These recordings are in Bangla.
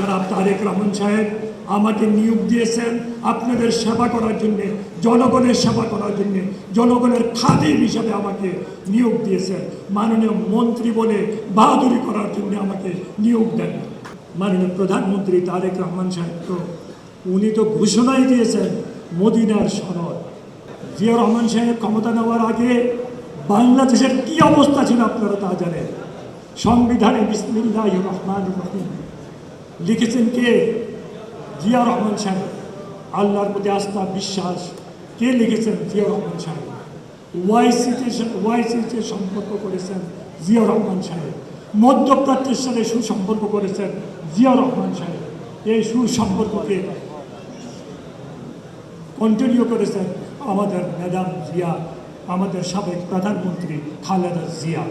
জনাব তারেক রহমান সাহেব আমাকে নিয়োগ দিয়েছেন আপনাদের সেবা করার জন্যে, জনগণের সেবা করার জন্যে, জনগণের খাদিম হিসাবে আমাকে নিয়োগ দিয়েছেন। মাননীয় মন্ত্রী বলে বাহাদুরি করার জন্য আমাকে নিয়োগ দেন। মাননীয় প্রধানমন্ত্রী তারেক রহমান সাহেব তো উনি তো ঘোষণাই দিয়েছেন মদিনার সনদ। জিয়া রহমান সাহেব ক্ষমতা নেওয়ার আগে বাংলাদেশের কি অবস্থা ছিল আপনারা তা জানেন। সংবিধানে বিসমিল্লাহির রহমানির রহিম লিখেছেন কে? জিয়া রহমান সাহেব। আল্লাহর প্রতি আস্থা বিশ্বাস কে লিখেছেন? জিয়া রহমান সাহেব। ওয়াইসিতে সম্পর্ক করেছেন জিয়া রহমান সাহেব। মধ্যপ্রাচ্যের সাথে সুসম্পর্ক করেছেন জিয়া রহমান সাহেব। এই সুসম্পর্ককে কন্টিনিউ করেছেন আমাদের ম্যাডাম জিয়া, আমাদের সাবেক প্রধানমন্ত্রী খালেদা জিয়া।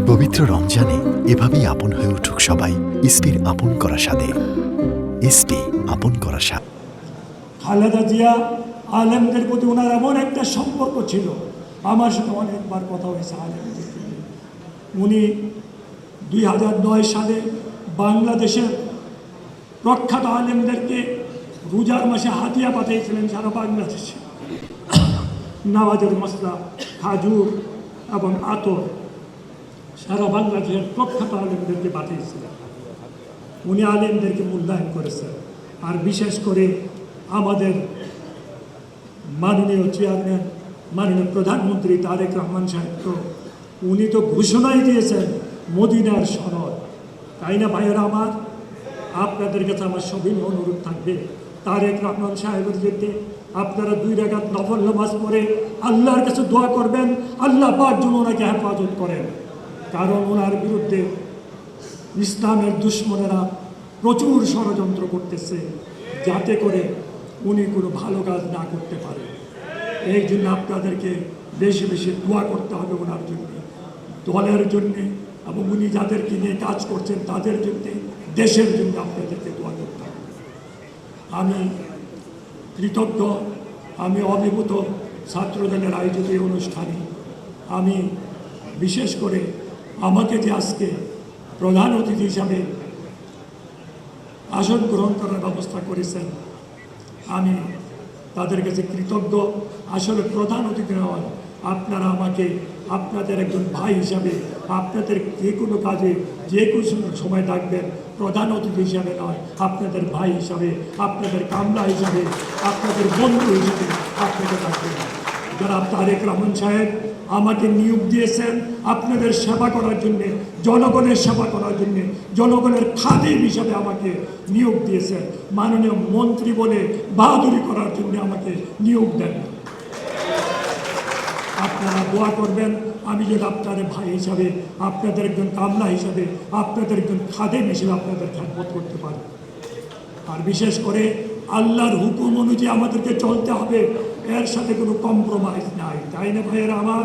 পবিত্র রমজানে এভাবেই আপন হয়ে উঠুক সবাই ইসপির আপন করা স্বাদে। ইসপি আপন করা স্বাদ। খালেদা জিয়া আলেমদের প্রতি ওনার এমন একটা সম্পর্ক ছিল, আমার সাথে অনেকবার কথা হয়েছে আলেমদের। উনি 2009 সালে বাংলাদেশের প্রখ্যাত আলেমদেরকে রোজার মাসে হাতিয়া পাঠিয়েছিলেন সারা বাংলাদেশে। নামাজের মশলা, খাজুর এবং আতর সারা বাংলাদেশের প্রখ্যাত আলেমদেরকে পাঠিয়েছিলেন। উনি আলেমদেরকে মূল্যায়ন করেছেন। আর বিশেষ করে আমাদের মাননীয় চেয়ারম্যান, মাননীয় প্রধানমন্ত্রী তারেক রহমান সাহেব তো উনি তো ঘোষণাই দিয়েছেন মদিনার সনদ। তাই না ভাইয়েরা আমার? আপনাদের কাছে আমার সবিনয় অনুরোধ থাকবে তারেক রহমান সাহেবের যেতে আপনারা 2 রাকাত নফল নামাজ পড়ে আল্লাহর কাছে দোয়া করবেন, আল্লাহ পাক যেন ওনাকে হেফাজত করেন। কারণ ওনার বিরুদ্ধে ইসলামের দুশ্মনেরা প্রচুর ষড়যন্ত্র করতেছে যাতে করে উনি কোনো ভালো কাজ না করতে পারে। এই জন্য আপনাদেরকে বেশি বেশি দোয়া করতে হবে ওনার জন্য, দলের জন্যে, এবং উনি যাদেরকে নিয়ে কাজ করছেন তাদের জন্যে, দেশের জন্য আপনাদেরকে দোয়া করতে হবে। আমি কৃতজ্ঞ, আমি অভিভূত ছাত্রদলের আয়োজিত এই অনুষ্ঠানে আমি বিশেষ করে আমাকে যে আজকে প্রধান অতিথি হিসাবে আসন গ্রহণ করার ব্যবস্থা করেছেন আমি তাদের কাছে কৃতজ্ঞ। আসলে প্রধান অতিথি নয়, আপনারা আমাকে আপনাদের একজন ভাই হিসাবে আপনাদের যে কোনো কাজে যে কোনো সময় ডাকবেন, প্রধান অতিথি হিসাবে নয়, আপনাদের ভাই হিসাবে, আপনাদের কামলা হিসাবে, আপনাদের বন্ধু হিসাবে আপনাকে ডাকবেন। জনাব তারেক রহমান সাহেব আমাকে নিয়োগ দিয়েছেন আপনাদের সেবা করার জন্যে, জনগণের সেবা করার জন্যে, জনগণের খাদিম হিসাবে আমাকে নিয়োগ দিয়েছেন। মাননীয় মন্ত্রী বলে বাহাদুরি করার জন্য আমাকে নিয়োগ দেন। আপনারা দোয়া করবেন আমি যেন আপনাদের ভাই হিসাবে, আপনাদের একজন কামলা হিসাবে, আপনাদের একজন খাদেম হিসেবে আপনাদের খেদমত করতে পারি। আর বিশেষ করে আল্লাহর হুকুম অনুযায়ী আমাদেরকে চলতে হবে, এর সাথে কোনো কম্প্রোমাইজ নাই। তাই না ভাইয়েরা আমার?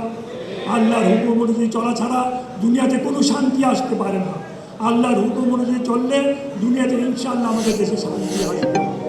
আল্লাহর হুকুম অনুযায়ী চলা ছাড়া দুনিয়াতে কোনো শান্তি আসতে পারে না। আল্লাহর হুকুম অনুযায়ী চললে দুনিয়াতে ইনশাআল্লাহ আমাদের দেশে শান্তি আসবে।